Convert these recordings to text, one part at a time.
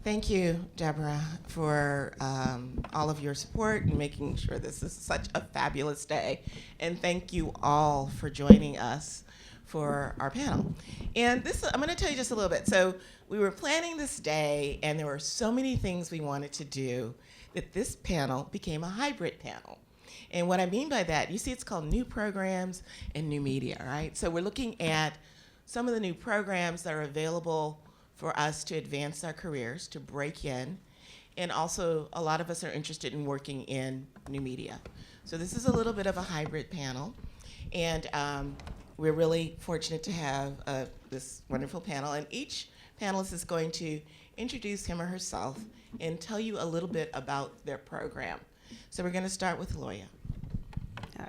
Thank you, Deborah, for all of your support and making sure this is such a fabulous day. And thank you all for joining us for our panel. And I'm going to tell you just a little bit. So we were planning this day, and there were so many things we wanted to do that this panel became a hybrid panel. And what I mean by that, you see it's called New Programs and New Media, right? So we're looking at some of the new programs that are available for us to advance our careers, to break in, and also a lot of us are interested in working in new media. So this is a little bit of a hybrid panel, and we're really fortunate to have this wonderful panel, and each panelist is going to introduce him or herself and tell you a little bit about their program. So we're going to start with Loira.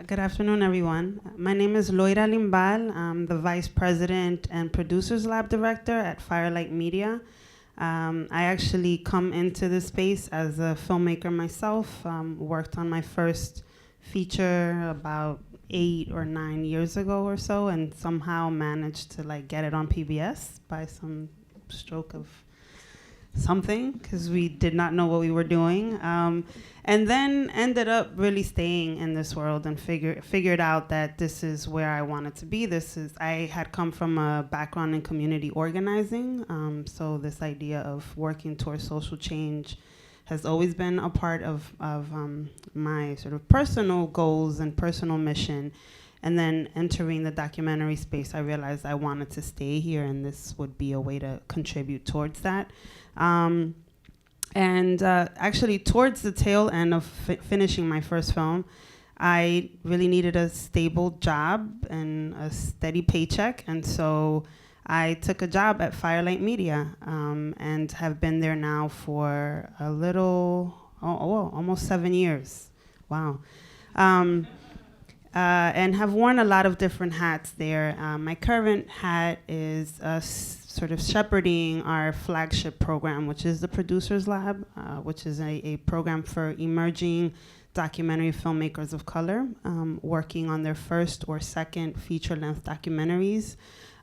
Good afternoon, everyone. My name is Loira Limbal. I'm the Vice President and Producers Lab Director at Firelight Media. I actually come into this space as a filmmaker myself. Worked on my first feature about 8 or 9 years ago or so, and somehow managed to get it on PBS by some stroke of something, because we did not know what we were doing, and then ended up really staying in this world and figured out that this is where I wanted to be. I had come from a background in community organizing, so this idea of working towards social change has always been a part of my sort of personal goals and personal mission. And then entering the documentary space, I realized I wanted to stay here, and this would be a way to contribute towards that. Actually, towards the tail end of finishing my first film, I really needed a stable job and a steady paycheck, and so I took a job at Firelight Media, and have been there now for almost 7 years. Wow. And have worn a lot of different hats there. My current hat is sort of shepherding our flagship program, which is the Producers Lab, which is a program for emerging documentary filmmakers of color, working on their first or second feature-length documentaries.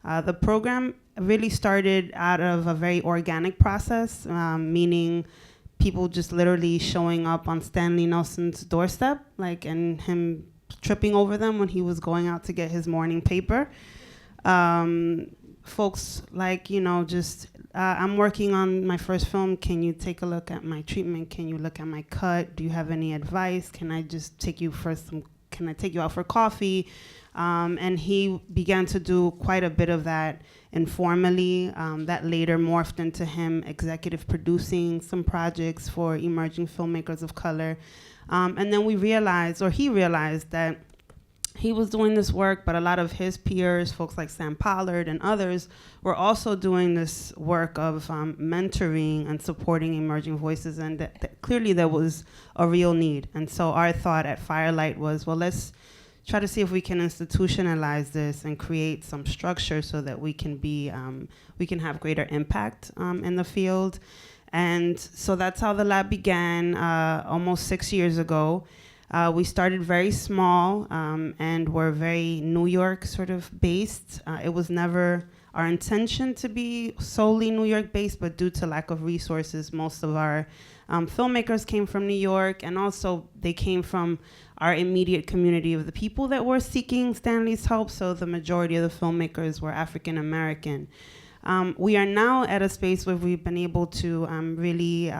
The program really started out of a very organic process, meaning people just literally showing up on Stanley Nelson's doorstep, and him tripping over them when he was going out to get his morning paper. Folks I'm working on my first film. Can you take a look at my treatment? Can you look at my cut? Do you have any advice? Can I just take you can I take you out for coffee? And he began to do quite a bit of that informally. That later morphed into him executive producing some projects for emerging filmmakers of color. And then he realized that he was doing this work, but a lot of his peers, folks like Sam Pollard and others, were also doing this work of mentoring and supporting emerging voices, and that clearly there was a real need. And so our thought at Firelight was, well, let's try to see if we can institutionalize this and create some structure so that we can have greater impact in the field. And so that's how the lab began almost 6 years ago. We started very small and were very New York sort of based. It was never our intention to be solely New York based, but due to lack of resources, most of our filmmakers came from New York, and also they came from our immediate community of the people that were seeking Stanley's help, so the majority of the filmmakers were African American. We are now at a space where we've been able to really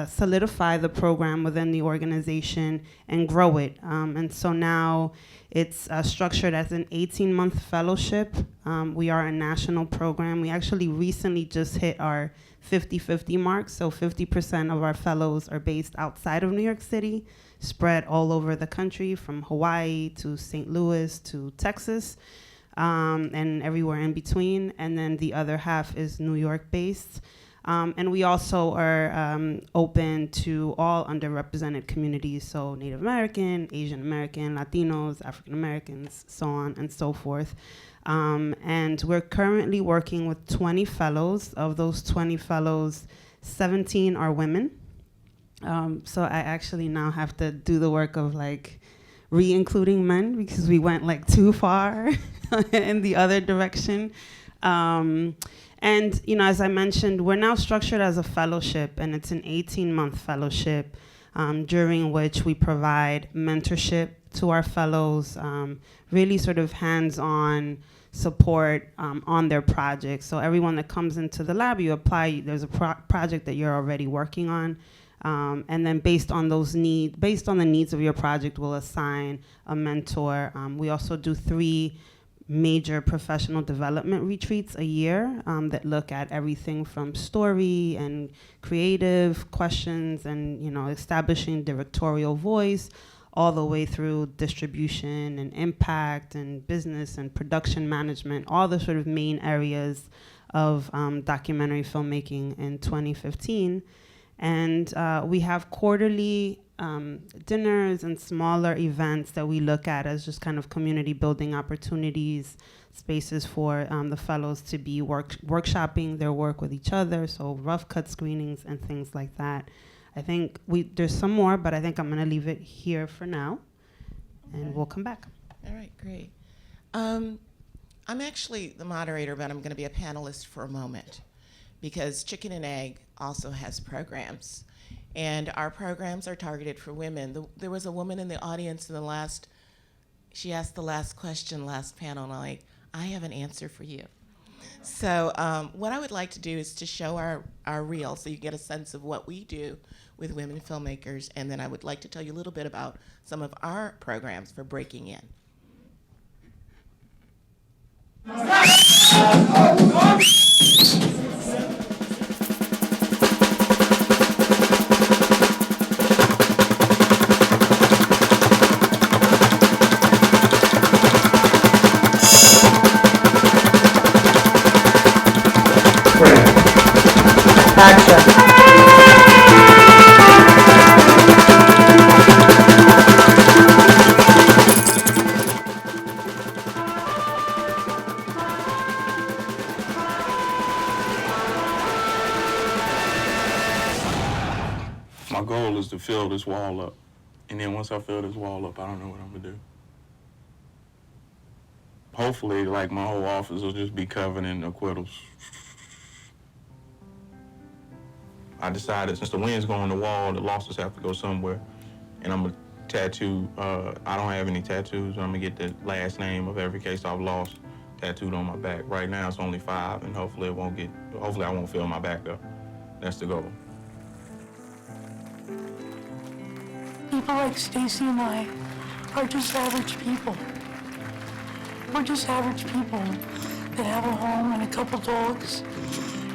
solidify the program within the organization and grow it. And so now it's structured as an 18-month fellowship. We are a national program. We actually recently just hit our 50-50 mark, so 50% of our fellows are based outside of New York City, spread all over the country, from Hawaii to St. Louis to Texas. And everywhere in between, and then the other half is New York-based. And we also are open to all underrepresented communities, so Native American, Asian American, Latinos, African Americans, so on and so forth. And we're currently working with 20 fellows. Of those 20 fellows, 17 are women. So I actually now have to do the work of re-including men, because we went too far in the other direction. And, as I mentioned, we're now structured as a fellowship, and it's an 18-month fellowship during which we provide mentorship to our fellows, really sort of hands-on support on their projects. So everyone that comes into the lab, you apply, there's a project that you're already working on, and then based on the needs of your project, we'll assign a mentor. We also do 3 major professional development retreats a year that look at everything from story and creative questions and establishing directorial voice, all the way through distribution and impact and business and production management, all the sort of main areas of documentary filmmaking in 2015. And we have quarterly dinners and smaller events that we look at as just kind of community building opportunities, spaces for the fellows to be workshopping their work with each other, so rough cut screenings and things like that. I think there's some more, but I think I'm going to leave it here for now, and we'll come back. All right, great. I'm actually the moderator, but I'm going to be a panelist for a moment, because Chicken and Egg also has programs. And our programs are targeted for women. There was a woman in the audience she asked the last question last panel, and I'm like, I have an answer for you. So what I would like to do is to show our reel so you get a sense of what we do with women filmmakers, and then I would like to tell you a little bit about some of our programs for breaking in. My goal is to fill this wall up. And then once I fill this wall up, I don't know what I'm gonna do. Hopefully, like, my whole office will just be covered in acquittals. I decided since the wins go on the wall, the losses have to go somewhere. And I'm gonna tattoo, I don't have any tattoos, I'm gonna get the last name of every case I've lost tattooed on my back. Right now it's only 5, and hopefully I won't fill my back up. That's the goal. People like Stacy and I are just average people. We're just average people that have a home and a couple dogs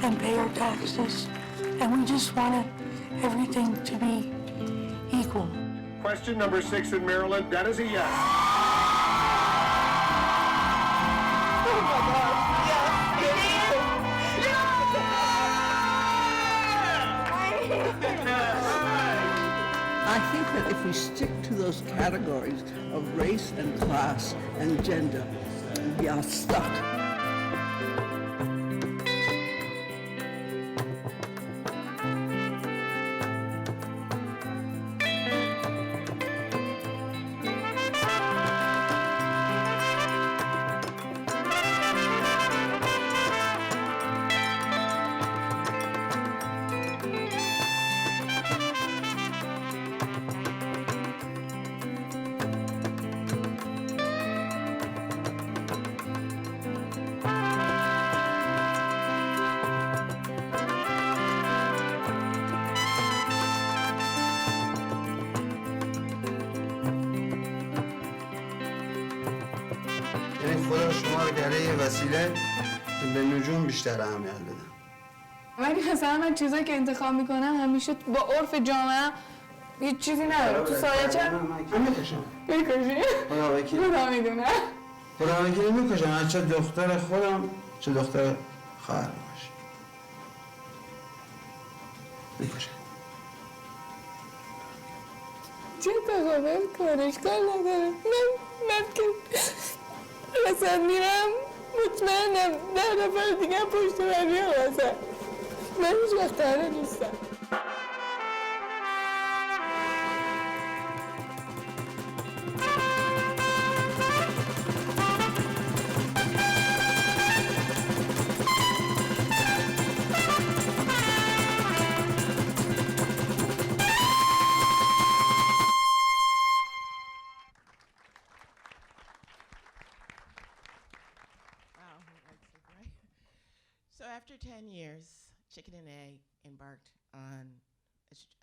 and pay our taxes. And we just want everything to be equal. Question number 6 in Maryland, that is a yes. Oh my gosh, I think that if we stick to those categories of race and class and gender, we are stuck. خدا شما رو در یه وسیله به نجوم بیشتر اهمیت بدم. ولی مثلا من چیزایی که انتخاب میکنم همیشه با عرف جامعه هیچ چیزی نداره. تو سایه چه؟ من میکشم. میکشی؟ خدا وکیل. خدا میدونه. خدا وکیل میکشم. چه دختر خودم چه دختر خواهر باشه. میکشم. چه تقابل کارش کار نداره. من که وسط میرم مطمئنم 10 نفر دیگه هم پشت من میام وسط. من هیچ وقت تنها نیستم. after 10 years, Chicken and Egg embarked on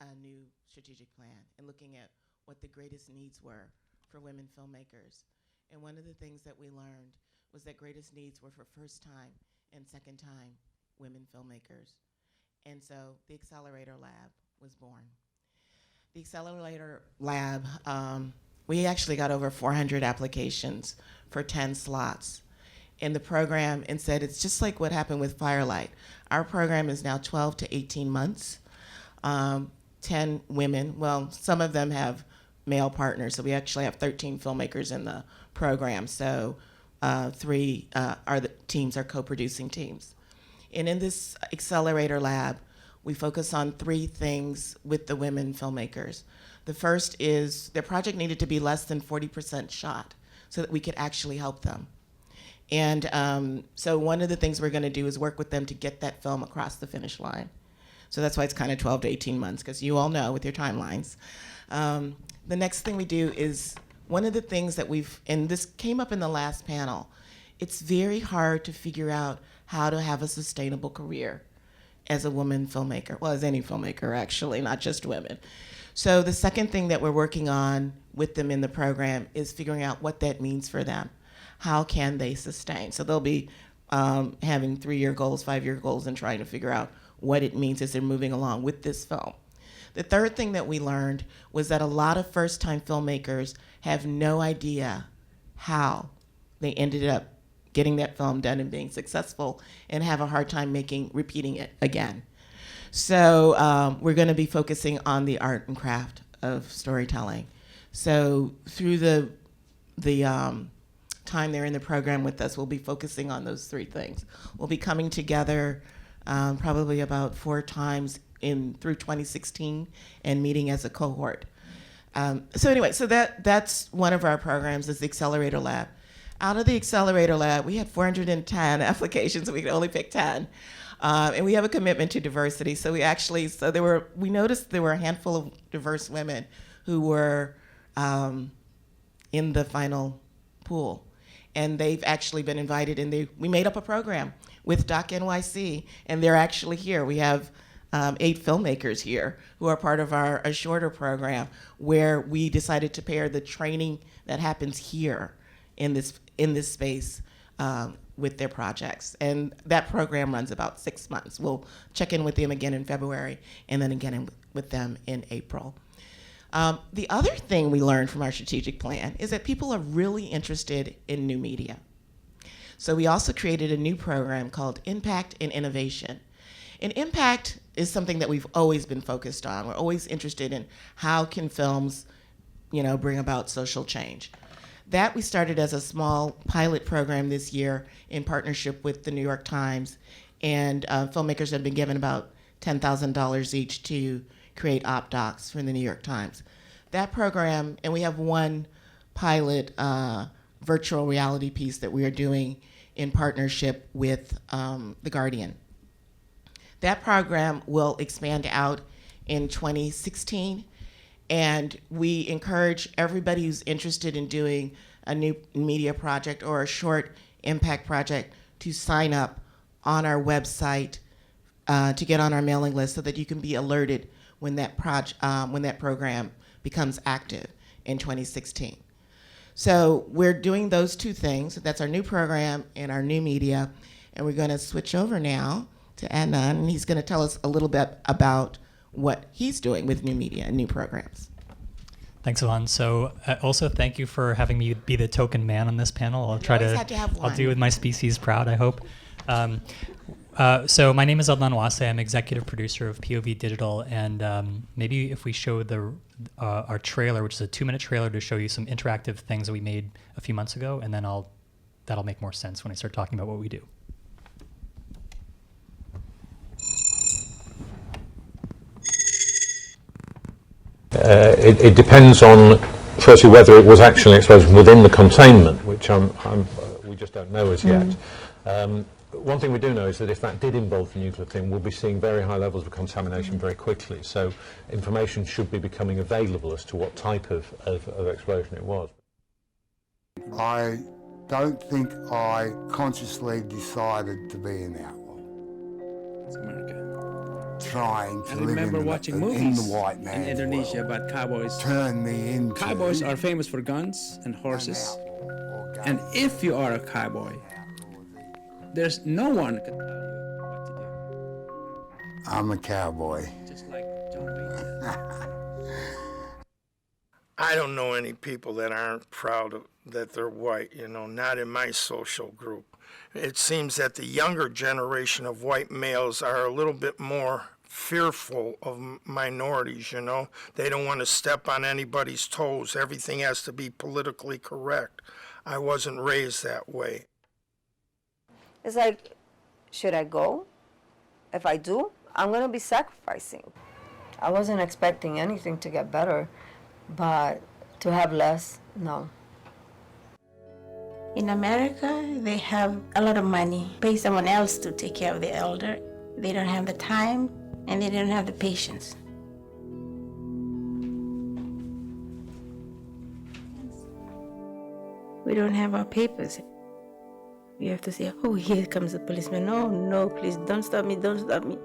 a new strategic plan and looking at what the greatest needs were for women filmmakers. And one of the things that we learned was that greatest needs were for first time and second time women filmmakers. And so the Accelerator Lab was born. The Accelerator Lab, we actually got over 400 applications for 10 slots in the program, and said it's just like what happened with Firelight. Our program is now 12 to 18 months. 10 women, well, some of them have male partners, so we actually have 13 filmmakers in the program. So 3 are the teams, are co-producing teams. And in this Accelerator Lab, we focus on 3 things with the women filmmakers. The first is their project needed to be less than 40% shot so that we could actually help them. And so one of the things we're going to do is work with them to get that film across the finish line. So that's why it's kind of 12 to 18 months, because you all know with your timelines. The next thing we do is, one of the things that and this came up in the last panel, it's very hard to figure out how to have a sustainable career as a woman filmmaker, well, as any filmmaker actually, not just women. So the second thing that we're working on with them in the program is figuring out what that means for them. How can they sustain? So they'll be having 3-year goals, 5-year goals, and trying to figure out what it means as they're moving along with this film. The third thing that we learned was that a lot of first-time filmmakers have no idea how they ended up getting that film done and being successful, and have a hard time repeating it again. So we're going to be focusing on the art and craft of storytelling. So through the time they're in the program with us, we'll be focusing on those 3 things. We'll be coming together probably about 4 times through 2016 and meeting as a cohort. So anyway, so that's one of our programs, is the Accelerator Lab. Out of the Accelerator Lab, we had 410 applications, and we could only pick 10. And we have a commitment to diversity. So we noticed there were a handful of diverse women who were in the final pool. And they've actually been invited, and we made up a program with Doc NYC, and they're actually here. We have 8 filmmakers here who are part of a shorter program, where we decided to pair the training that happens here in this space with their projects. And that program runs about 6 months. We'll check in with them again in February, and then again with them in April. The other thing we learned from our strategic plan is that people are really interested in new media. So we also created a new program called Impact and Innovation. And impact is something that we've always been focused on. We're always interested in how can films, bring about social change. That we started as a small pilot program this year in partnership with the New York Times, and filmmakers have been given about $10,000 each to create op docs for the New York Times. That program, and we have one pilot virtual reality piece that we are doing in partnership with The Guardian. That program will expand out in 2016, and we encourage everybody who's interested in doing a new media project or a short impact project to sign up on our website to get on our mailing list, so that you can be alerted when that program becomes active in 2016. So we're doing those 2 things. That's our new program and our new media. And we're going to switch over now to Adnaan, and he's going to tell us a little bit about what he's doing with new media and new programs. Thanks, Yvonne. So also thank you for having me be the token man on this panel. I'll do with my species proud, I hope. So my name is Adnaan Wasey. I'm executive producer of POV Digital, and maybe if we show our trailer, which is a 2-minute trailer to show you some interactive things that we made a few months ago, and then that'll make more sense when I start talking about what we do. It depends on, firstly, whether it was actually an explosion within the containment, which we just don't know as yet. One thing we do know is that if that did involve the nuclear thing, we'll be seeing very high levels of contamination very quickly. So information should be becoming available as to what type of explosion it was. I don't think I consciously decided to be an outlaw. America. Trying to I live remember in watching in movies the white in man's Indonesia world. about cowboys. Turn me into... Cowboys are famous for guns and horses. And if you are a cowboy, there's no one can tell you what to do. I'm a cowboy. Just like John Wayne. I don't know any people that aren't proud of, that they're white, not in my social group. It seems that the younger generation of white males are a little bit more fearful of minorities, They don't want to step on anybody's toes. Everything has to be politically correct. I wasn't raised that way. It's like, should I go? If I do, I'm going to be sacrificing. I wasn't expecting anything to get better, but to have less, no. In America, they have a lot of money, pay someone else to take care of the elder. They don't have the time, and they don't have the patience. We don't have our papers. We have to say, oh, here comes the policeman. No, no, please, don't stop me, don't stop me.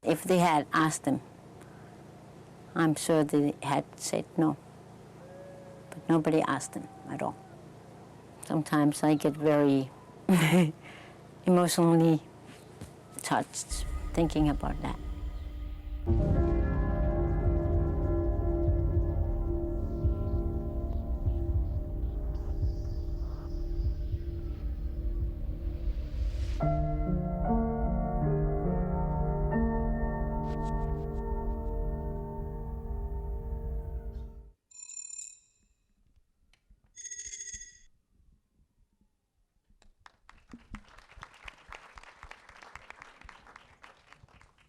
If they had asked them, I'm sure they had said no. But nobody asked them at all. Sometimes I get very emotionally touched thinking about that.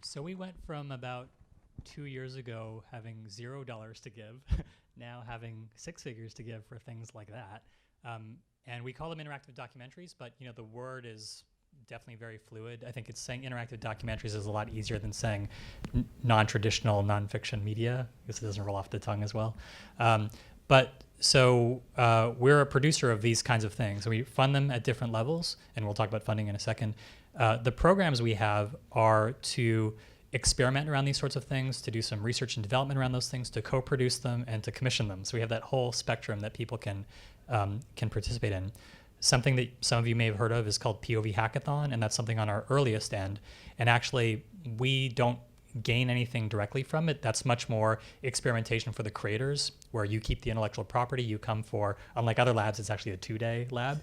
So we went from about 2 years ago having $0 to give, now having 6 figures to give for things like that. And we call them interactive documentaries, but the word is definitely very fluid. I think it's saying interactive documentaries is a lot easier than saying non-traditional nonfiction media, because it doesn't roll off the tongue as well. So we're a producer of these kinds of things. We fund them at different levels, and we'll talk about funding in a second. The programs we have are to experiment around these sorts of things, to do some research and development around those things, to co-produce them, and to commission them. So we have that whole spectrum that people can participate in. Something that some of you may have heard of is called POV Hackathon, and that's something on our earliest end. And actually, we don't gain anything directly from it. That's much more experimentation for the creators, where you keep the intellectual property. You come for, unlike other labs, it's actually a 2-day lab,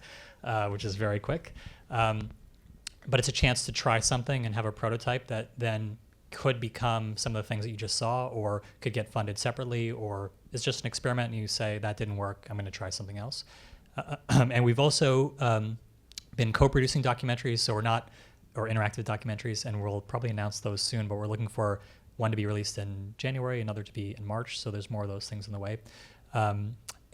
which is very quick. But it's a chance to try something and have a prototype that then could become some of the things that you just saw, or could get funded separately, or it's just an experiment and you say, that didn't work, I'm going to try something else. And we've also been co-producing documentaries, or interactive documentaries, and we'll probably announce those soon, but we're looking for one to be released in January, another to be in March, so there's more of those things in the way.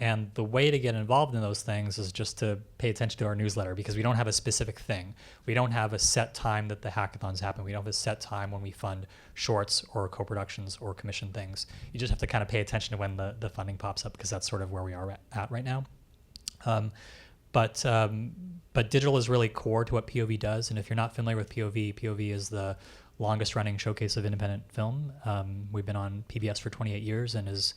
And the way to get involved in those things is just to pay attention to our newsletter, because we don't have a specific thing. We don't have a set time that the hackathons happen. We don't have a set time when we fund shorts or co-productions or commission things. You just have to kind of pay attention to when the funding pops up, because that's sort of where we are at right now. But digital is really core to what POV does. And if you're not familiar with POV, POV is the longest running showcase of independent film. We've been on PBS for 28 years and has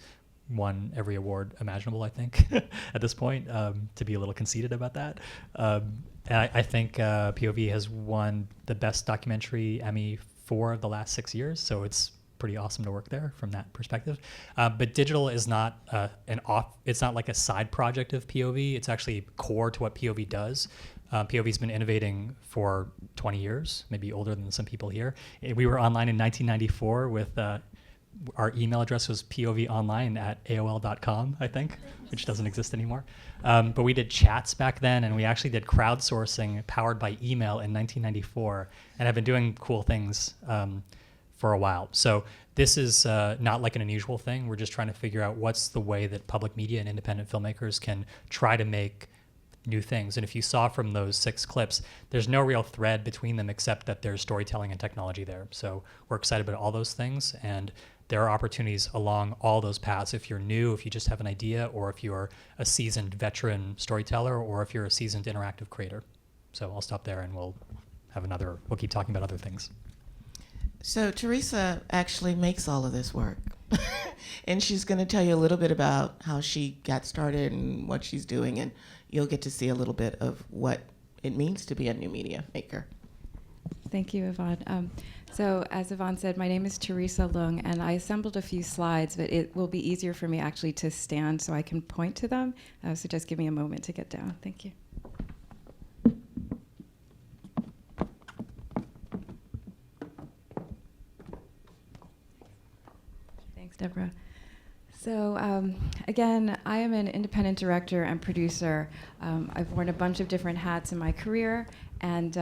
won every award imaginable, I think, at this point, to be a little conceited about that. And I think POV has won the best documentary Emmy 4 of the last 6 years. So it's pretty awesome to work there from that perspective. But digital is not it's not like a side project of POV. It's actually core to what POV does. POV's been innovating for 20 years, maybe older than some people here. We were online in 1994 with our email address was povonline@aol.com, I think, which doesn't exist anymore. But we did chats back then, and we actually did crowdsourcing powered by email in 1994, and have been doing cool things for a while. So this is not like an unusual thing. We're just trying to figure out what's the way that public media and independent filmmakers can try to make new things. And if you saw from those 6 clips, there's no real thread between them except that there's storytelling and technology there. So we're excited about all those things, and there are opportunities along all those paths. If you're new, if you just have an idea, or if you're a seasoned veteran storyteller, or if you're a seasoned interactive creator. So I'll stop there and we'll keep talking about other things. So Theresa actually makes all of this work. And she's going to tell you a little bit about how she got started and what she's doing, and you'll get to see a little bit of what it means to be a new media maker. Thank you, Yvonne. So as Yvonne said, my name is Theresa Loong, and I assembled a few slides, but it will be easier for me actually to stand so I can point to them. So just give me a moment to get down. Thank you. Thanks, Deborah. So again, I am an independent director and producer. I've worn a bunch of different hats in my career, and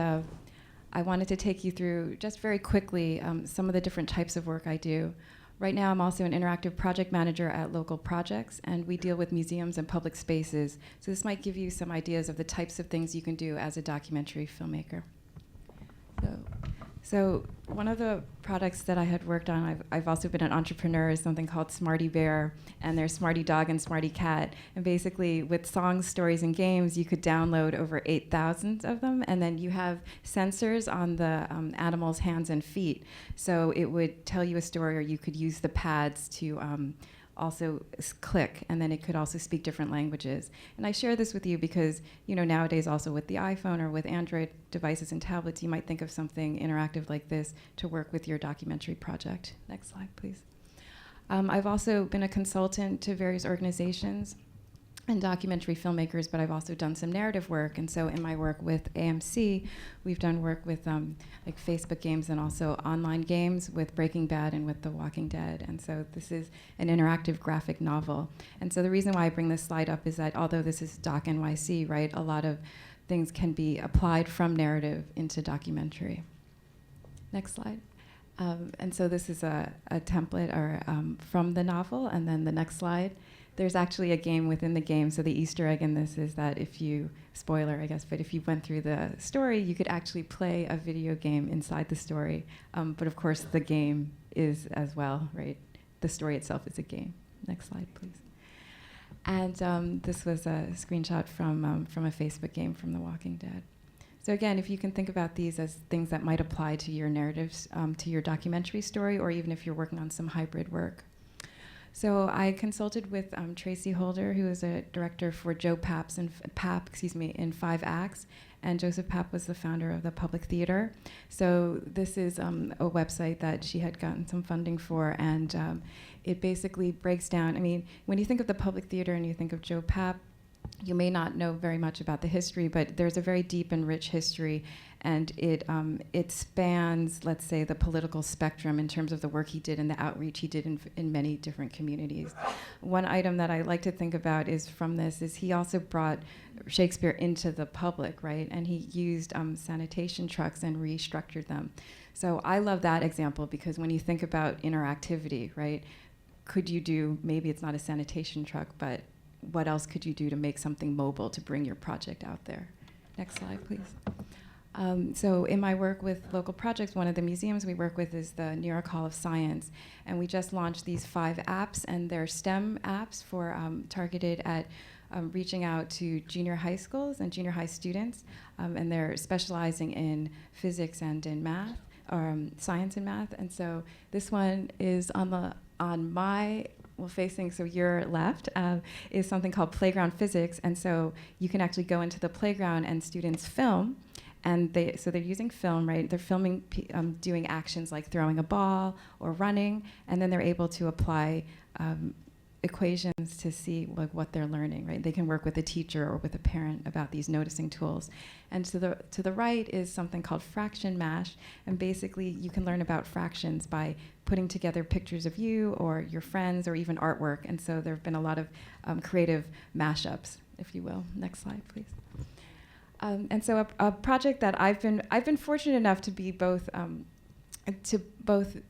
I wanted to take you through just very quickly some of the different types of work I do. Right now, I'm also an interactive project manager at local projects, and we deal with museums and public spaces. So this might give you some ideas of the types of things you can do as a documentary filmmaker. So one of the products that I had worked on, I've also been an entrepreneur, is something called Smarty Bear, and there's Smarty Dog and Smarty Cat. And basically, with songs, stories, and games, you could download over 8,000 of them, and then you have sensors on the animals' hands and feet. So it would tell you a story, or you could use the pads to also click, and then it could also speak different languages. And I share this with you because, nowadays also with the iPhone or with Android devices and tablets, you might think of something interactive like this to work with your documentary project. Next slide, please. I've also been a consultant to various organizations and documentary filmmakers, but I've also done some narrative work. And so in my work with AMC, we've done work with like Facebook games and also online games with Breaking Bad and with The Walking Dead. And so this is an interactive graphic novel. And so the reason why I bring this slide up is that although this is Doc NYC, right, a lot of things can be applied from narrative into documentary. Next slide. And so this is a template or from the novel, and then the next slide. There's actually a game within the game, so the Easter egg in this is that spoiler I guess, but if you went through the story, you could actually play a video game inside the story. But of course the game is as well, right? The story itself is a game. Next slide, please. And this was a screenshot from a Facebook game from The Walking Dead. So again, if you can think about these as things that might apply to your narratives, to your documentary story, or even if you're working on some hybrid work. So I consulted with Tracy Holder, who is a director for Joe Papp's in 5 Acts, and Joseph Papp was the founder of the Public Theater. So this is a website that she had gotten some funding for, and it basically breaks down. I mean, when you think of the Public Theater and you think of Joe Papp, you may not know very much about the history, but there's a very deep and rich history, and it spans, let's say, the political spectrum in terms of the work he did and the outreach he did in many different communities. One item that I like to think about is he also brought Shakespeare into the public, right? And he used sanitation trucks and restructured them. So I love that example because when you think about interactivity, right, could you do, maybe it's not a sanitation truck, but what else could you do to make something mobile to bring your project out there? Next slide, please. So in my work with local projects, one of the museums we work with is the New York Hall of Science. And we just launched these 5 apps, and they're STEM apps for targeted at reaching out to junior high schools and junior high students. And they're specializing in physics and in math, or science and math. And so this one is facing, so your left, is something called Playground Physics. And so you can actually go into the playground and students film. And they're using film, right? They're filming doing actions like throwing a ball or running, and then they're able to apply equations to see what they're learning, right? They can work with a teacher or with a parent about these noticing tools. And to the right is something called Fraction Mash, and basically you can learn about fractions by putting together pictures of you or your friends or even artwork. And so there have been a lot of creative mashups, if you will. Next slide, please. And so a project that I've been fortunate enough to be both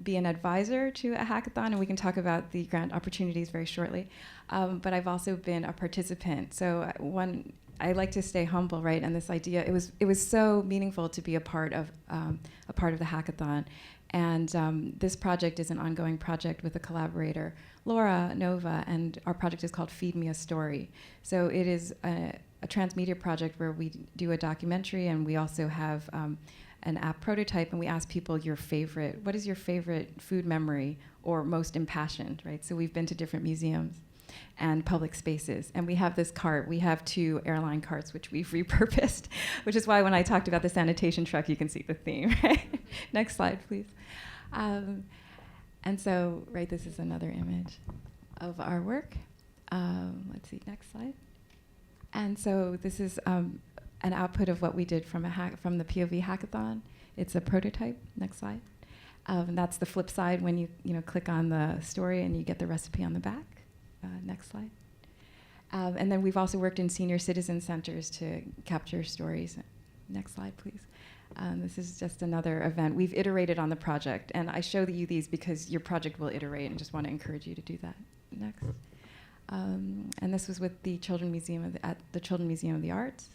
be an advisor to a hackathon, and we can talk about the grant opportunities very shortly. But I've also been a participant. So I like to stay humble, right? And this idea, it was so meaningful to be a part of the hackathon. And this project is an ongoing project with a collaborator, Laura Nova, and our project is called Feed Me a Story. So it is a transmedia project where we do a documentary, and we also have an app prototype, and we ask people what is your favorite food memory or most impassioned, right? So we've been to different museums and public spaces, and we have this cart. We have 2 airline carts, which we've repurposed, which is why when I talked about the sanitation truck, you can see the theme, right? Next slide, please. And so, right, this is another image of our work. Let's see, next slide. And so this is an output of what we did from the POV hackathon. It's a prototype. Next slide. That's the flip side when you click on the story and you get the recipe on the back. Next slide. And then we've also worked in senior citizen centers to capture stories. Next slide, please. This is just another event. We've iterated on the project, and I show you these because your project will iterate, and just want to encourage you to do that. Next. And this was with the Children's Museum at the Children's Museum of the Arts.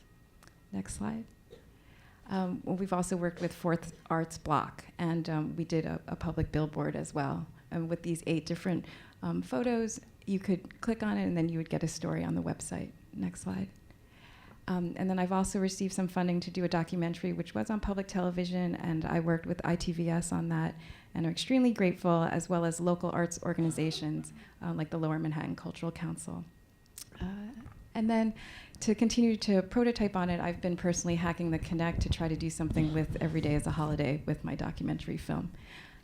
Next slide. Well, we've also worked with Fourth Arts Block, and we did a public billboard as well. And with these 8 different photos, you could click on it, and then you would get a story on the website. Next slide. And then I've also received some funding to do a documentary, which was on public television, and I worked with ITVS on that, and I'm extremely grateful, as well as local arts organizations like the Lower Manhattan Cultural Council. And then to continue to prototype on it, I've been personally hacking the Connect to try to do something with Every Day as a Holiday with my documentary film.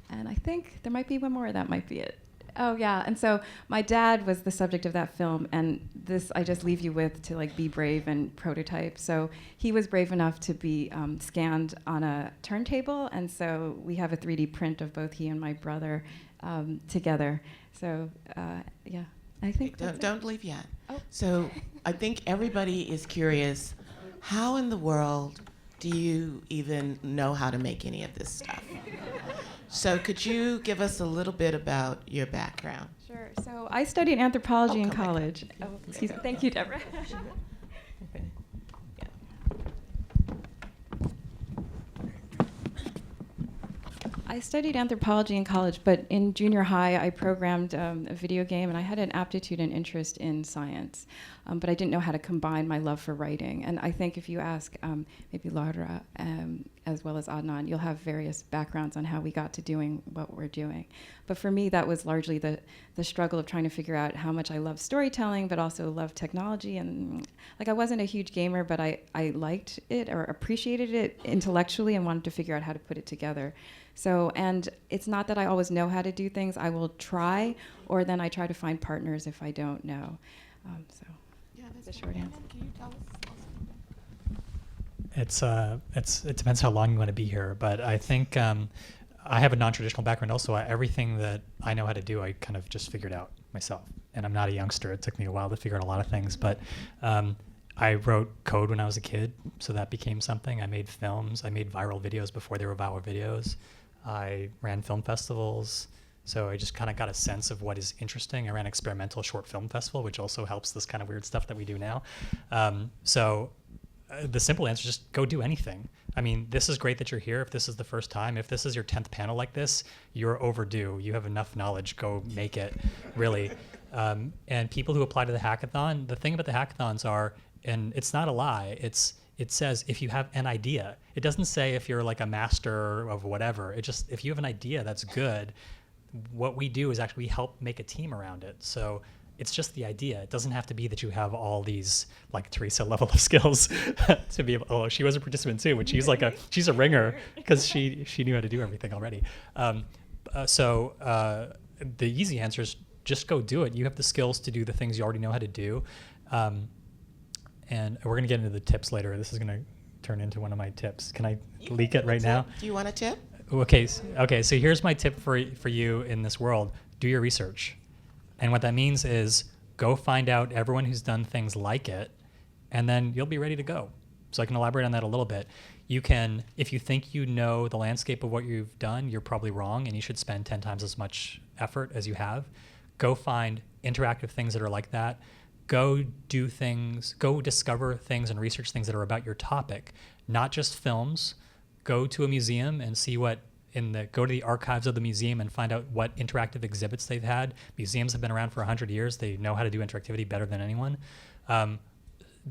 And I think there might be one more, that might be it. Oh yeah, and so my dad was the subject of that film, and this I just leave you with to be brave and prototype. So he was brave enough to be scanned on a turntable, and so we have a 3D print of both he and my brother together. So yeah, I think don't leave yet. Oh. So I think everybody is curious, how in the world do you even know how to make any of this stuff? So could you give us a little bit about your background? Sure. So I studied anthropology in college. Oh, excuse me. Thank you, Deborah. I studied anthropology in college, but in junior high, I programmed a video game, and I had an aptitude and interest in science, but I didn't know how to combine my love for writing. And I think if you ask maybe Loira as well as Adnaan, you'll have various backgrounds on how we got to doing what we're doing. But for me, that was largely the struggle of trying to figure out how much I love storytelling, but also love technology. And I wasn't a huge gamer, but I liked it or appreciated it intellectually and wanted to figure out how to put it together. So, and it's not that I always know how to do things. I will try, or then I try to find partners if I don't know. So, yeah, that's the short answer. Can you tell us? It depends how long you want to be here, but I think I have a non-traditional background also. Everything that I know how to do, I kind of just figured out myself. And I'm not a youngster. It took me a while to figure out a lot of things, but I wrote code when I was a kid, so that became something. I made films. I made viral videos before they were viral videos. I ran film festivals, so I just kind of got a sense of what is interesting. I ran experimental short film festival, which also helps this kind of weird stuff that we do now. The simple answer is just go do anything. I mean, this is great that you're here. If this is the first time, if this is your 10th panel like this, you're overdue. You have enough knowledge. Go make it, really. And people who apply to the hackathon, the thing about the hackathons are, and it's not a lie, it says if you have an idea. It doesn't say if you're a master of whatever. It just, if you have an idea that's good, what we do is actually we help make a team around it. So it's just the idea. It doesn't have to be that you have all these Theresa level of skills to be able. Oh, she was a participant too, but she's a ringer because she knew how to do everything already. So the easy answer is just go do it. You have the skills to do the things you already know how to do. And we're going to get into the tips later. This is going to turn into one of my tips. Can I leak it right now? Do you want a tip? Okay. So here's my tip for you in this world. Do your research. And what that means is go find out everyone who's done things like it, and then you'll be ready to go. So I can elaborate on that a little bit. You can, if you think you know the landscape of what you've done, you're probably wrong, and you should spend 10 times as much effort as you have. Go find interactive things that are like that. Go do things, go discover things and research things that are about your topic, not just films. Go to a museum and see go to the archives of the museum and find out what interactive exhibits they've had. Museums have been around for 100 years. They know how to do interactivity better than anyone.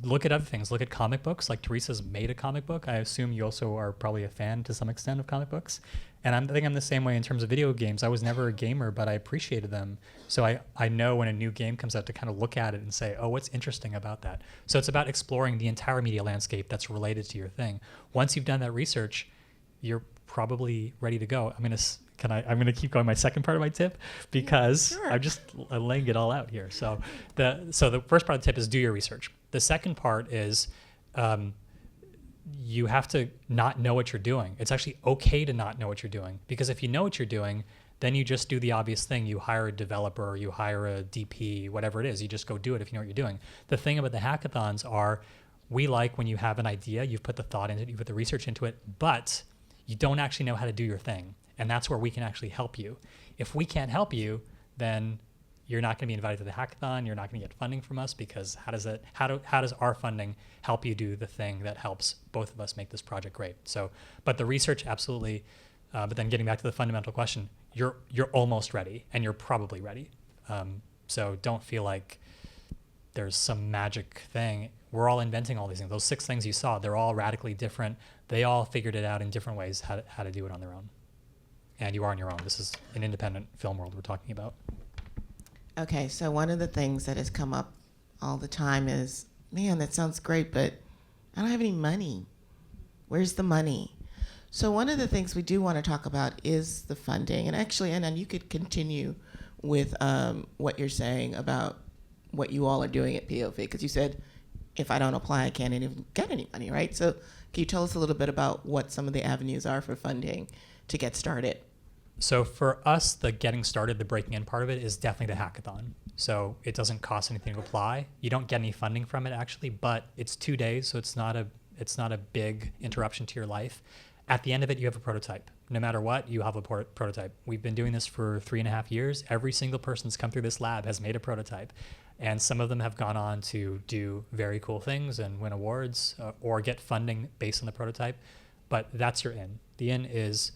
look at other things. Look at comic books. Like Theresa's made a comic book. I assume you also are probably a fan to some extent of comic books. And I think I'm the same way in terms of video games. I was never a gamer, but I appreciated them. So I know when a new game comes out to kind of look at it and say, oh, what's interesting about that? So it's about exploring the entire media landscape that's related to your thing. Once you've done that research, you're probably ready to go. I'm gonna keep going my second part of my tip because I'm just laying it all out here. So the first part of the tip is do your research. The second part is you have to not know what you're doing. It's actually okay to not know what you're doing, because if you know what you're doing, then you just do the obvious thing. You hire a developer, or you hire a DP, whatever it is. You just go do it if you know what you're doing. The thing about the hackathons are, we like when you have an idea, you've put the thought into it, you put the research into it, but you don't actually know how to do your thing. And that's where we can actually help you. If we can't help you, then you're not going to be invited to the hackathon. You're not going to get funding from us, because how does our funding help you do the thing that helps both of us make this project great? So, but the research, absolutely. But then getting back to the fundamental question, you're almost ready, and you're probably ready. So don't feel like there's some magic thing. We're all inventing all these things. Those 6 things you saw, they're all radically different. They all figured it out in different ways how to do it on their own. And you are on your own. This is an independent film world we're talking about. Okay, so one of the things that has come up all the time is, man, that sounds great, but I don't have any money. Where's the money? So one of the things we do want to talk about is the funding. And actually, Adnaan, you could continue with what you're saying about what you all are doing at POV, because you said, if I don't apply, I can't even get any money, right? So can you tell us a little bit about what some of the avenues are for funding to get started? So for us, the getting started, the breaking in part of it is definitely the hackathon. So it doesn't cost anything to apply. You don't get any funding from it actually, but it's 2 days, so it's not a big interruption to your life. At the end of it, you have a prototype. No matter what, you have a prototype. We've been doing this for 3.5 years. Every single person that's come through this lab has made a prototype. And some of them have gone on to do very cool things and win awards or get funding based on the prototype. But that's your in. The in is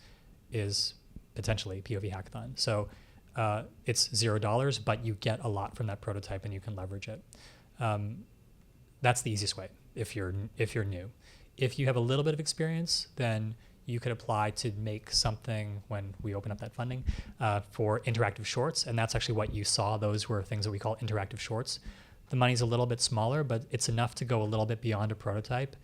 potentially POV Hackathon. So it's $0, but you get a lot from that prototype and you can leverage it. That's the easiest way if you're new. If you have a little bit of experience, then you could apply to make something when we open up that funding for interactive shorts. And that's actually what you saw. Those were things that we call interactive shorts. The money's a little bit smaller, but it's enough to go a little bit beyond a prototype.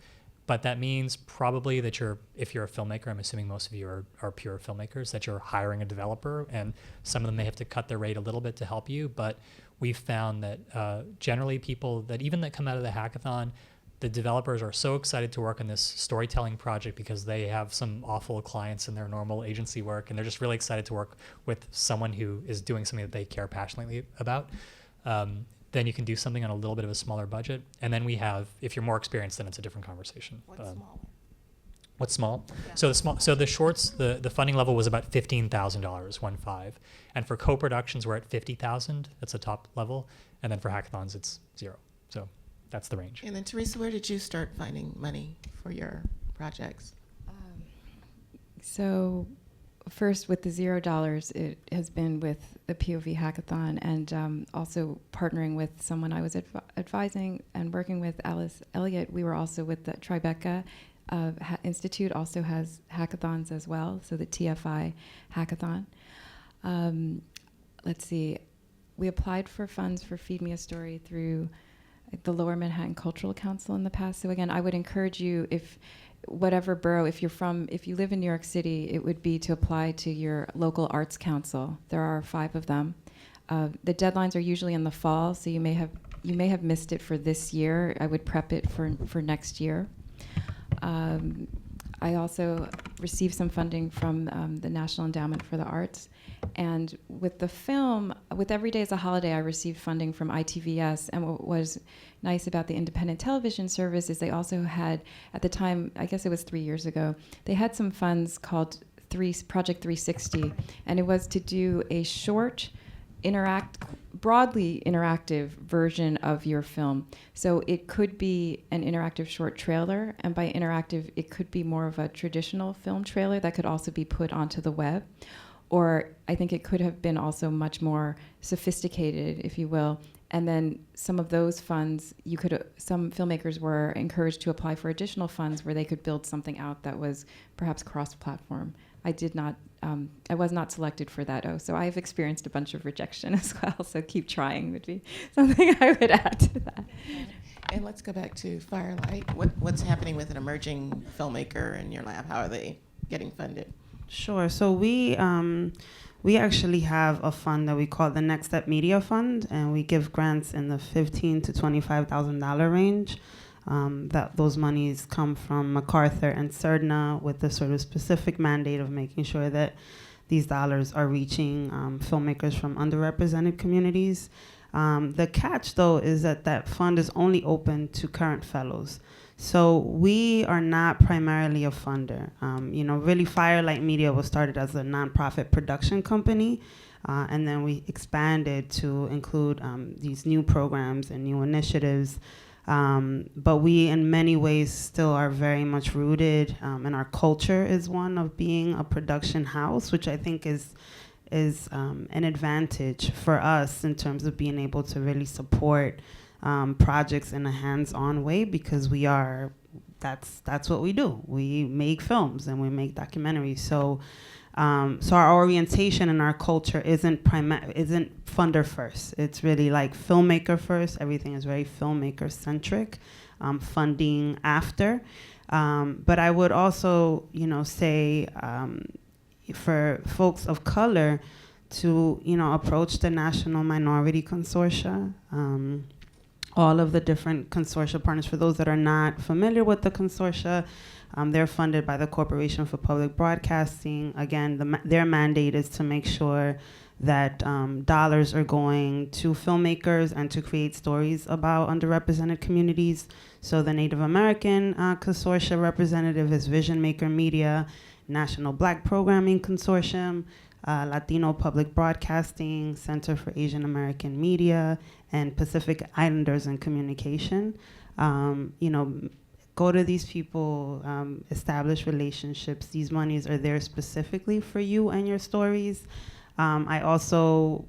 But that means probably that if you're a filmmaker, I'm assuming most of you are pure filmmakers, that you're hiring a developer, and some of them may have to cut their rate a little bit to help you. But we've found that generally people that come out of the hackathon, the developers are so excited to work on this storytelling project because they have some awful clients in their normal agency work, and they're just really excited to work with someone who is doing something that they care passionately about. Then you can do something on a little bit of a smaller budget. And then we have, if you're more experienced, then it's a different conversation. What's small? Yeah. So the shorts, the funding level was about $15,000, 1.5. And for co-productions, we're at $50,000. That's the top level. And then for hackathons, it's 0. So that's the range. And then Theresa, where did you start finding money for your projects? So first, with the $0, it has been with the POV Hackathon, and also partnering with someone I was advising and working with, Alice Elliott. We were also with the Tribeca Institute, also has hackathons as well, so the TFI Hackathon. Let's see, we applied for funds for Feed Me a Story through the Lower Manhattan Cultural Council in the past. So again, I would encourage you, whatever borough, if you live in New York City, it would be to apply to your local arts council. There are 5 of them. The deadlines are usually in the fall, so you may have missed it for this year. I would prep it for next year. I also received some funding from the National Endowment for the Arts. And with the film, with Every Day is a Holiday, I received funding from ITVS. And what was nice about the independent television service is they also had, at the time, I guess it was 3 years ago, they had some funds called Project 360. And it was to do a short, broadly interactive version of your film. So it could be an interactive short trailer, and by interactive, it could be more of a traditional film trailer that could also be put onto the web. Or I think it could have been also much more sophisticated, if you will, And then some of those funds, some filmmakers were encouraged to apply for additional funds where they could build something out that was perhaps cross-platform. I was not selected for that. So I've experienced a bunch of rejection as well. So keep trying would be something I would add to that. And let's go back to Firelight. What's happening with an emerging filmmaker in your lab? How are they getting funded? Sure. So we actually have a fund that we call the Next Step Media Fund, and we give grants in the $15,000 to $25,000 range. That those monies come from MacArthur and CERDNA with the sort of specific mandate of making sure that these dollars are reaching filmmakers from underrepresented communities. The catch, though, is that fund is only open to current fellows. So we are not primarily a funder. Really, Firelight Media was started as a nonprofit production company, and then we expanded to include these new programs and new initiatives. But we, in many ways, still are very much rooted, and our culture is one of being a production house, which I think is an advantage for us in terms of being able to really support projects in a hands-on way, because that's what we do. We make films and we make documentaries. So our orientation and our culture isn't funder first. It's really like filmmaker first. Everything is very filmmaker centric. Funding after. But I would also, say for folks of color to, approach the National Minority Consortia. All of the different consortia partners. For those that are not familiar with the consortia, they're funded by the Corporation for Public Broadcasting. Again, their mandate is to make sure that dollars are going to filmmakers and to create stories about underrepresented communities. So the Native American consortia representative is Vision Maker Media, National Black Programming Consortium, Latino Public Broadcasting, Center for Asian American Media, and Pacific Islanders in Communication. Go to these people, establish relationships. These monies are there specifically for you and your stories. I also,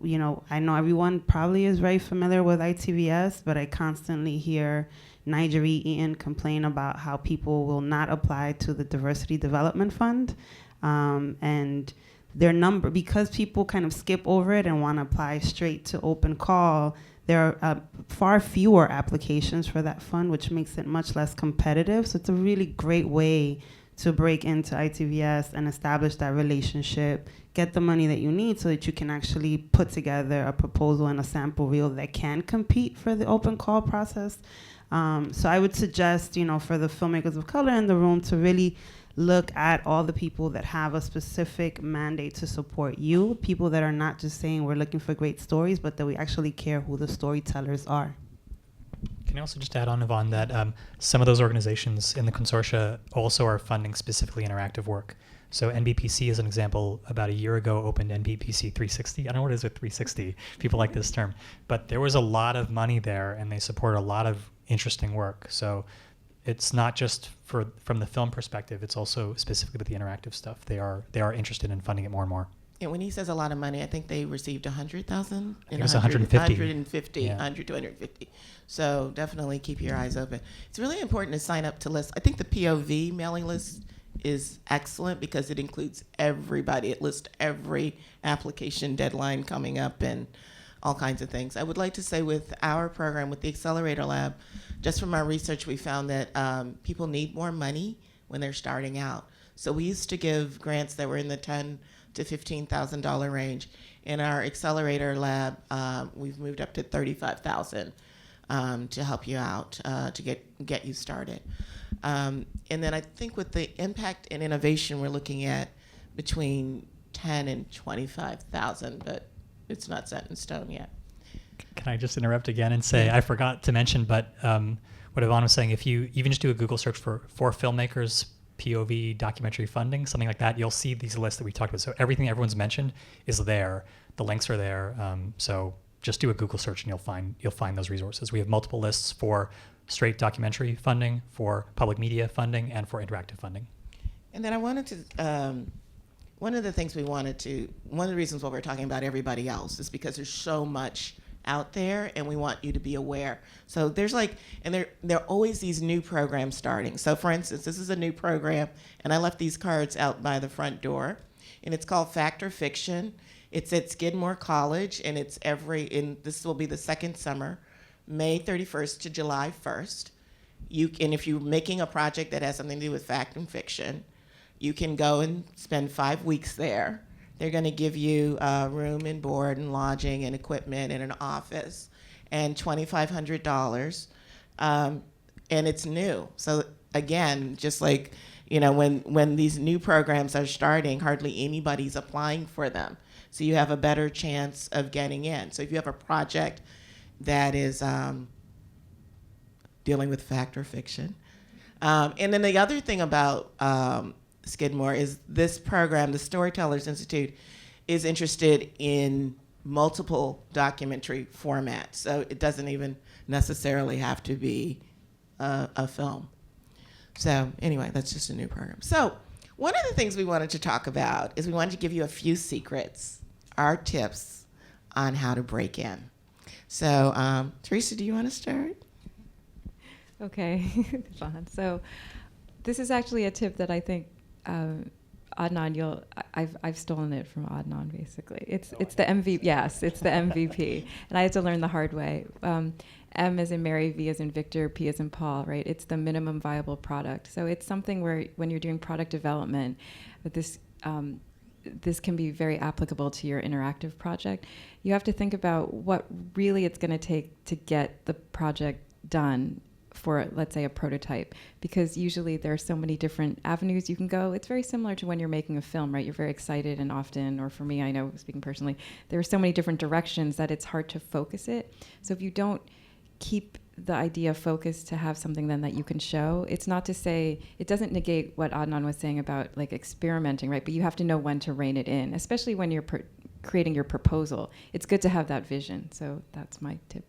I know everyone probably is very familiar with ITVS, but I constantly hear Nigeri Eaton complain about how people will not apply to the Diversity Development Fund. And their number, because people kind of skip over it and want to apply straight to open call, there are far fewer applications for that fund, which makes it much less competitive. So it's a really great way to break into ITVS and establish that relationship, get the money that you need so that you can actually put together a proposal and a sample reel that can compete for the open call process. So I would suggest, for the filmmakers of color in the room to really look at all the people that have a specific mandate to support you, people that are not just saying we're looking for great stories, but that we actually care who the storytellers are. Can I also just add on, Yvonne, that some of those organizations in the consortia also are funding specifically interactive work. So NBPC, as an example, about a year ago opened NBPC 360. I don't know what it is with 360. People like this term. But there was a lot of money there, and they support a lot of interesting work. So it's not just from the film perspective, it's also specifically with the interactive stuff. They are interested in funding it more and more. And when he says a lot of money, I think they received 100,000. It was 150. 150, yeah. 100 to 150. So definitely keep your eyes open. It's really important to sign up to lists. I think the POV mailing list is excellent because it includes everybody. It lists every application deadline coming up and all kinds of things. I would like to say with our program, with the Accelerator Lab, just from our research, we found that people need more money when they're starting out. So we used to give grants that were in the $10,000 to $15,000 range. In our Accelerator Lab, we've moved up to $35,000 to help you out, to get you started. And then I think with the impact and innovation, we're looking at between $10,000 and $25,000, but it's not set in stone yet. Can I just interrupt again and say, I forgot to mention, but what Yvonne was saying, if you even just do a Google search for filmmakers, POV documentary funding, something like that, you'll see these lists that we talked about. So everything everyone's mentioned is there. The links are there. So just do a Google search and you'll find those resources. We have multiple lists for straight documentary funding, for public media funding, and for interactive funding. And then I wanted to, one of the reasons why we're talking about everybody else is because there's so much out there, and we want you to be aware. So there's like, and there are always these new programs starting. So for instance, this is a new program, and I left these cards out by the front door, and it's called Fact or Fiction. It's at Skidmore College, and it's this will be the second summer, May 31st to July 1st. And if you're making a project that has something to do with fact and fiction, you can go and spend 5 weeks there. They're going to give you room and board and lodging and equipment and an office and $2,500. And it's new. So again, just like, when these new programs are starting, hardly anybody's applying for them. So you have a better chance of getting in. So if you have a project that is dealing with fact or fiction. And then the other thing about Skidmore is this program, the Storytellers Institute, is interested in multiple documentary formats. So it doesn't even necessarily have to be a film. So anyway, that's just a new program. So one of the things we wanted to talk about is we wanted to give you a few secrets, our tips on how to break in. So Theresa, do you want to start? Okay, Yvonne. So this is actually a tip that I think Adnaan, I've stolen it from Adnaan basically. It's the MVP. Yes, it's the MVP, and I had to learn the hard way. M as in Mary, V as in Victor, P as in Paul. Right? It's the minimum viable product. So it's something where when you're doing product development, but this can be very applicable to your interactive project. You have to think about what really it's going to take to get the project done for, let's say, a prototype, because usually there are so many different avenues you can go. It's very similar to when you're making a film, right? You're very excited, and often, or for me, I know, speaking personally, there are so many different directions that it's hard to focus it. So if you don't keep the idea focused to have something then that you can show, it's not to say, it doesn't negate what Adnaan was saying about like experimenting, right? But you have to know when to rein it in, especially when you're creating your proposal. It's good to have that vision. So that's my tip.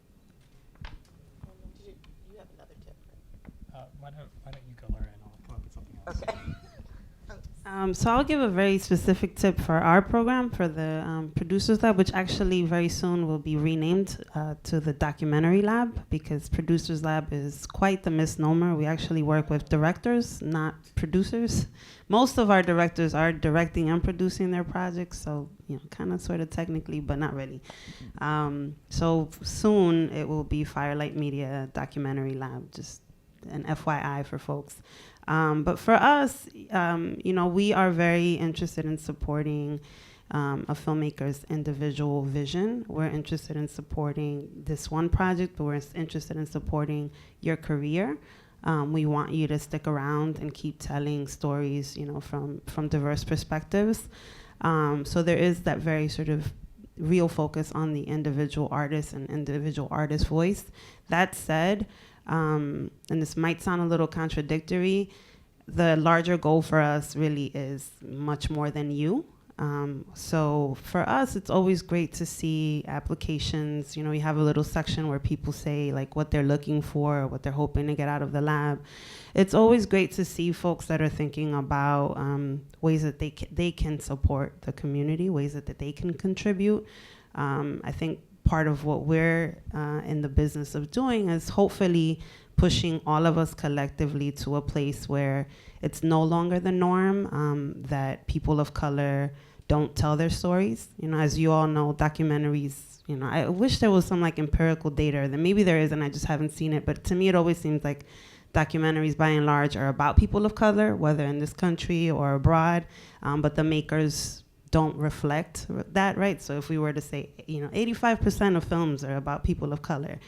Why don't you go, Laura, and I'll come up with something else. Okay. So I'll give a very specific tip for our program, for the Producers Lab, which actually very soon will be renamed to the Documentary Lab, because Producers Lab is quite the misnomer. We actually work with directors, not producers. Most of our directors are directing and producing their projects, so kind of sort of technically, but not really. So soon it will be Firelight Media Documentary Lab, just an FYI for folks. But for us, we are very interested in supporting a filmmaker's individual vision. We're interested in supporting this one project, but we're interested in supporting your career. We want you to stick around and keep telling stories, from diverse perspectives. So there is that very sort of real focus on the individual artist and individual artist voice. That said, and this might sound a little contradictory, the larger goal for us really is much more than you. So for us, it's always great to see applications. We have a little section where people say like what they're looking for, what they're hoping to get out of the lab. It's always great to see folks that are thinking about ways that they can support the community, ways that they can contribute. I think part of what we're in the business of doing is hopefully pushing all of us collectively to a place where it's no longer the norm that people of color don't tell their stories. As you all know, documentaries, I wish there was some like empirical data, that maybe there is and I just haven't seen it, but to me it always seems like documentaries by and large are about people of color, whether in this country or abroad, but the makers don't reflect that, right? So if we were to say, 85% of films are about people of color,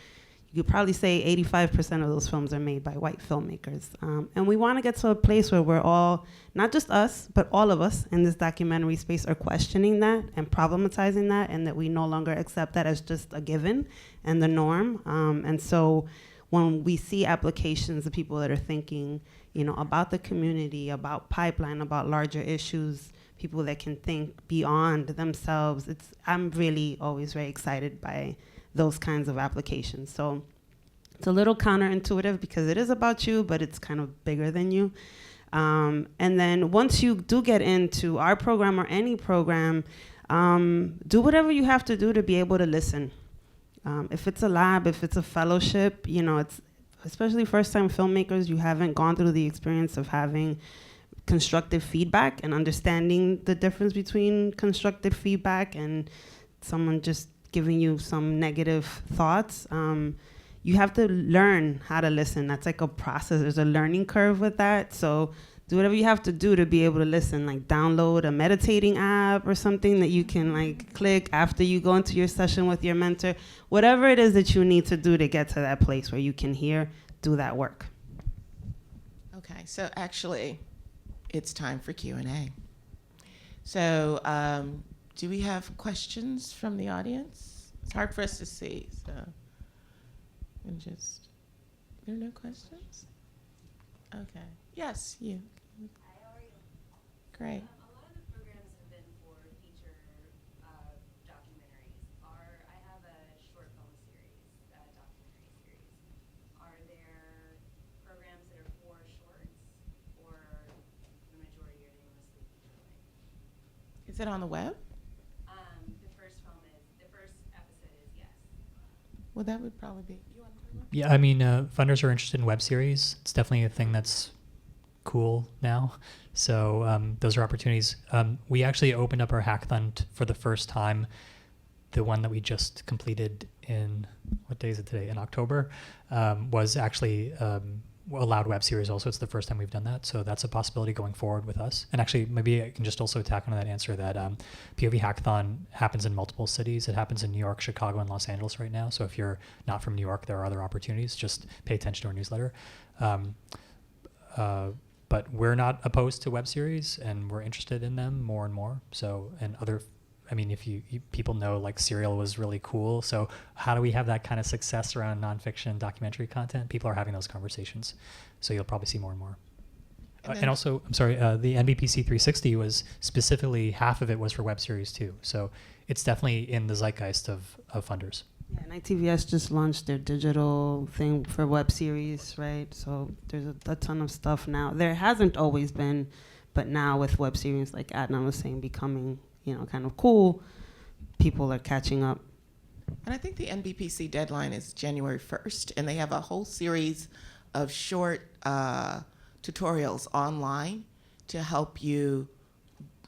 you could probably say 85% of those films are made by white filmmakers. And we want to get to a place where we're all, not just us, but all of us in this documentary space are questioning that and problematizing that, and that we no longer accept that as just a given and the norm. And so when we see applications of people that are thinking, about the community, about pipeline, about larger issues, people that can think beyond themselves, I'm really always very excited by those kinds of applications. So it's a little counterintuitive because it is about you, but it's kind of bigger than you. And then once you do get into our program or any program, do whatever you have to do to be able to listen. If it's a lab, if it's a fellowship, you know, it's especially first-time filmmakers, you haven't gone through the experience of having constructive feedback and understanding the difference between constructive feedback and someone just giving you some negative thoughts. You have to learn how to listen. That's like a process. There's a learning curve with that. So do whatever you have to do to be able to listen, like download a meditating app or something that you can like click after you go into your session with your mentor. Whatever it is that you need to do to get to that place where you can hear, do that work. Okay, so actually, it's time for Q&A. So do we have questions from the audience? It's hard for us to see, so there are no questions? Okay. Yes, you. Great. A lot of the programs have been for feature documentaries. I have a short film series, documentary series. Are there programs that are for shorts, or the majority are they mostly feature length? Is it on the web? The first episode is yes. Well, that would probably be. Yeah, I mean, funders are interested in web series. It's definitely a thing that's cool now. So those are opportunities. We actually opened up our hackathon for the first time. The one that we just completed in, what day is it today? In October, was actually allowed web series also. It's the first time we've done that. So that's a possibility going forward with us. And actually, maybe I can just also tack on that answer that POV Hackathon happens in multiple cities. It happens in New York, Chicago, and Los Angeles right now. So if you're not from New York, there are other opportunities. Just pay attention to our newsletter. But we're not opposed to web series, and we're interested in them more and more. So, and other, I mean, if you people know, like Serial was really cool. So how do we have that kind of success around nonfiction documentary content? People are having those conversations. So you'll probably see more and more. And also, I'm sorry, the NBPC 360 was specifically, half of it was for web series too. So it's definitely in the zeitgeist of funders. Yeah, and ITVS just launched their digital thing for web series, right? So there's a ton of stuff now. There hasn't always been, but now with web series, like Adnaan was saying, becoming, you know, kind of cool, people are catching up. And I think the NBPC deadline is January 1st, and they have a whole series of short tutorials online to help you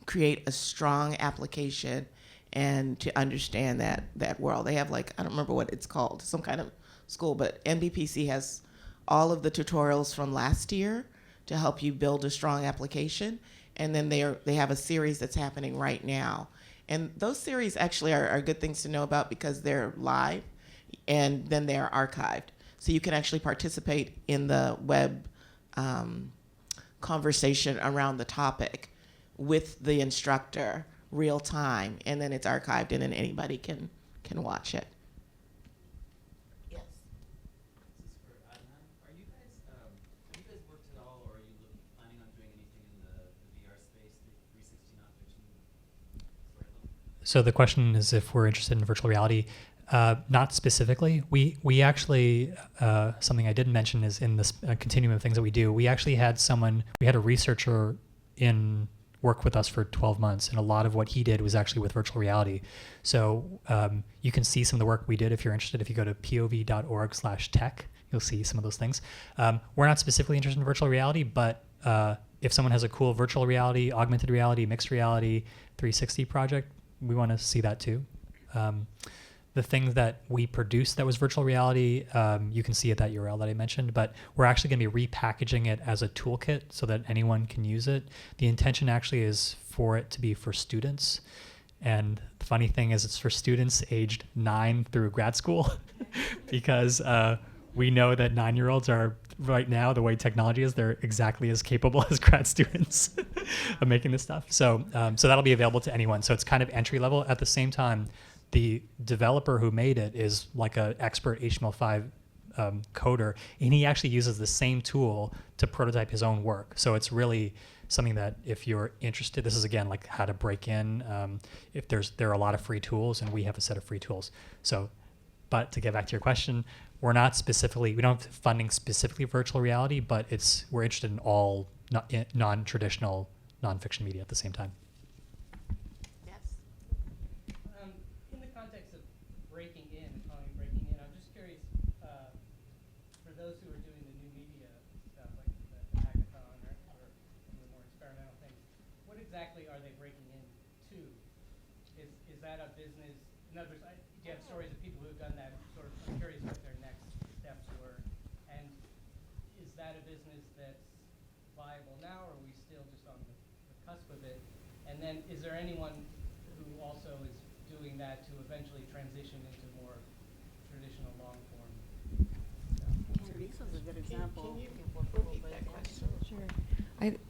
create a strong application and to understand that world. They have, like, I don't remember what it's called, some kind of school, but NBPC has all of the tutorials from last year to help you build a strong application. And then they have a series that's happening right now. And those series actually are good things to know about because they're live and then they're archived. So you can actually participate in the web conversation around the topic with the instructor real time, and then it's archived, and then anybody can watch it. Yes. This is for Adnaan. Have you guys worked at all, or are you planning on doing anything in the VR space, 360 nonfiction? So the question is if we're interested in virtual reality. Not specifically. We actually, something I didn't mention is in this continuum of things that we do, we actually had a researcher in work with us for 12 months, and a lot of what he did was actually with virtual reality. So you can see some of the work we did if you're interested. If you go to pov.org/tech, you'll see some of those things. We're not specifically interested in virtual reality, but if someone has a cool virtual reality, augmented reality, mixed reality, 360 project, we want to see that too. The thing that we produced that was virtual reality, you can see at that URL that I mentioned, but we're actually going to be repackaging it as a toolkit so that anyone can use it. The intention actually is for it to be for students. And the funny thing is it's for students aged 9 through grad school because we know that 9-year-olds are right now, the way technology is, they're exactly as capable as grad students of making this stuff. So that'll be available to anyone. So it's kind of entry level. At the same time, the developer who made it is like an expert HTML5 coder, and he actually uses the same tool to prototype his own work. So it's really something that if you're interested, this is again like how to break in. There are a lot of free tools, and we have a set of free tools. So, but to get back to your question, we don't have funding specifically virtual reality, but we're interested in all non-traditional nonfiction media at the same time. In the context of breaking in, exactly are they breaking into? Is that a business? In other words, do you have stories of people who have done that? Sort of, I'm curious what their next steps were, and is that a business that's viable now, or are we still just on the cusp of it? And then, is there anyone who also is doing that to eventually transition into more traditional long form? Teresa's a good example. Can you repeat that question? Sure.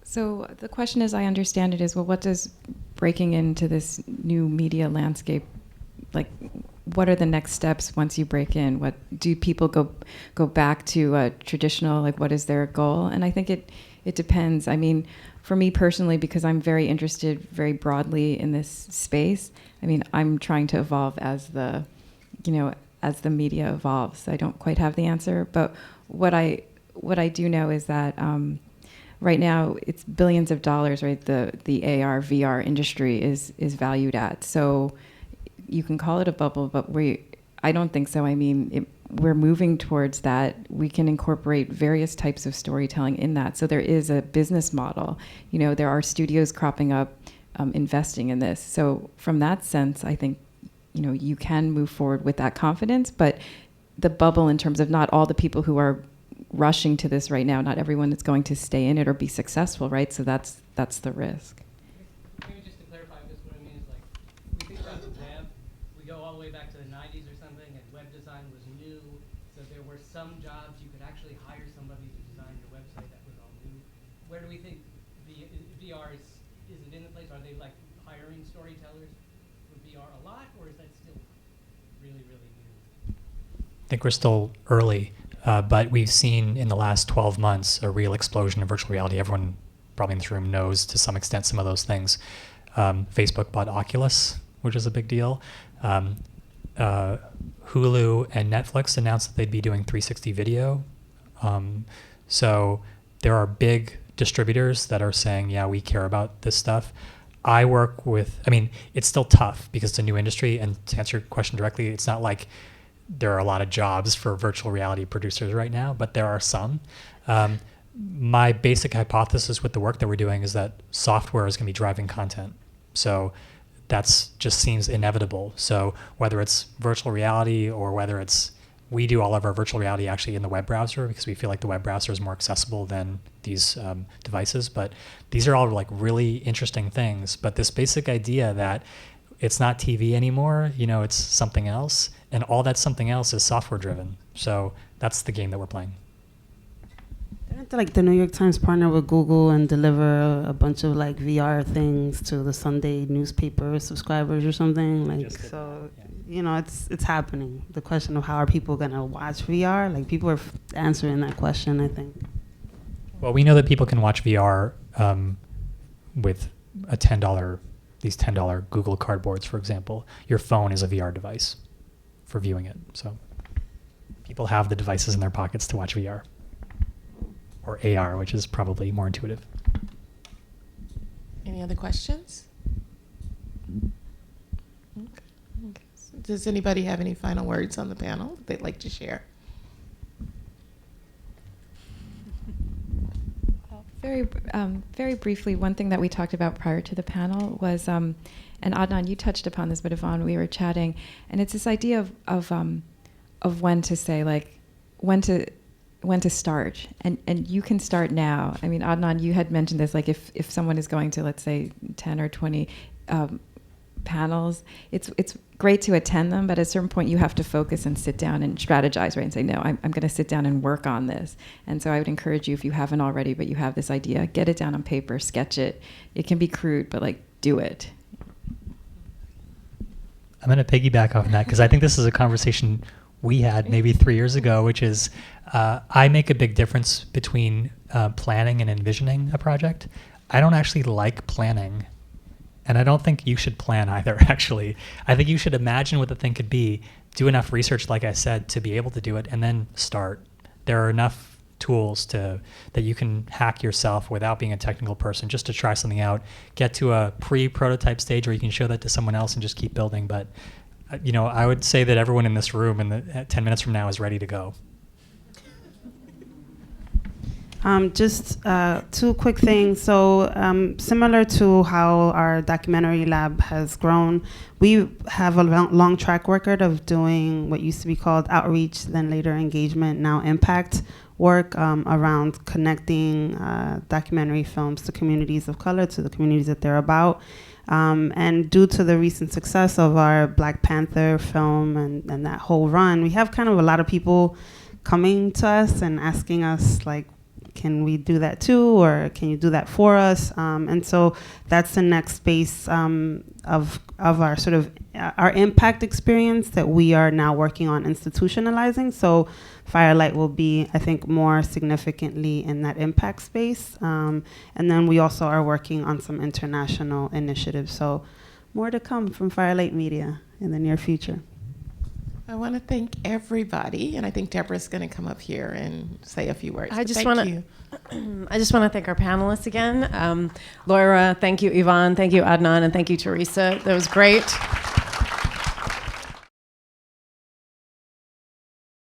So the question, as I understand it, is, well, what does breaking into this new media landscape, like, what are the next steps once you break in? What do people go back to traditional, like, what is their goal? And I think it depends. I mean, for me personally, because I'm very interested very broadly in this space, I mean, I'm trying to evolve as the media evolves. I don't quite have the answer, but what I do know is that right now it's billions of dollars, right? The AR VR industry is valued at. So you can call it a bubble, but I don't think so. I mean, we're moving towards that. We can incorporate various types of storytelling in that. So there is a business model. You know, there are studios cropping up, investing in this. So from that sense, I think, you know, you can move forward with that confidence. But the bubble, in terms of not all the people who are rushing to this right now, not everyone is going to stay in it or be successful, right? So that's the risk. Maybe just to clarify this, what I mean is, like, we think about the web, we go all the way back to the 90s or something, and web design was new, so there were some jobs you could actually hire somebody to design your website that was all new. Where do we think VR is it in the place? Are they, like, hiring storytellers for VR a lot, or is that still really, really new? I think we're still early, but we've seen in the last 12 months a real explosion of virtual reality. Everyone probably in this room knows to some extent some of those things. Facebook bought Oculus, which is a big deal. Hulu and Netflix announced that they'd be doing 360 video. So there are big distributors that are saying, yeah, we care about this stuff. I mean, it's still tough because it's a new industry, and to answer your question directly, it's not like there are a lot of jobs for virtual reality producers right now, but there are some. My basic hypothesis with the work that we're doing is that software is going to be driving content. So that's just seems inevitable. So whether it's virtual reality or whether it's, we do all of our virtual reality actually in the web browser because we feel like the web browser is more accessible than these devices. But these are all like really interesting things. But this basic idea that it's not TV anymore, you know, it's something else. And all that something else is software driven. So that's the game that we're playing. Didn't like the New York Times partner with Google and deliver a bunch of like VR things to the Sunday newspaper subscribers or something? Like, so, you know, it's happening. The question of how are people gonna watch VR? Like, people are answering that question, I think. Well, we know that people can watch VR with a these $10 Google Cardboards, for example. Your phone is a VR device for viewing it. So people have the devices in their pockets to watch VR. Or AR, which is probably more intuitive. Any other questions? Okay. Does anybody have any final words on the panel that they'd like to share? Very briefly, one thing that we talked about prior to the panel was, and Adnaan, you touched upon this, but Yvonne, we were chatting, and it's this idea of when to say, like, when to start, and you can start now. I mean, Adnaan, you had mentioned this, like if someone is going to, let's say, 10 or 20 panels, it's great to attend them, but at a certain point you have to focus and sit down and strategize, right, and say, no, I'm going to sit down and work on this. And so I would encourage you, if you haven't already, but you have this idea, get it down on paper, sketch it. It can be crude, but like, do it. I'm going to piggyback off that because I think this is a conversation we had maybe 3 years ago, which is I make a big difference between planning and envisioning a project. I don't actually like planning, and I don't think you should plan either, actually. I think you should imagine what the thing could be, do enough research, like I said, to be able to do it, and then start. There are enough tools that you can hack yourself without being a technical person, just to try something out, get to a pre-prototype stage where you can show that to someone else and just keep building. But you know, I would say that everyone in this room at 10 minutes from now is ready to go. Just two quick things. So similar to how our documentary lab has grown, we have a long track record of doing what used to be called outreach, then later engagement, now impact work around connecting documentary films to communities of color, to the communities that they're about. And due to the recent success of our Black Panther film and that whole run, we have kind of a lot of people coming to us and asking us, like, can we do that too, or can you do that for us? And so that's the next space of our sort of our impact experience that we are now working on institutionalizing. So Firelight will be, I think, more significantly in that impact space. And then we also are working on some international initiatives. So more to come from Firelight Media in the near future. I want to thank everybody, and I think Deborah's going to come up here and say a few words. I just want to thank our panelists again. Loira, thank you, Yvonne, thank you, Adnaan, and thank you, Theresa. That was great.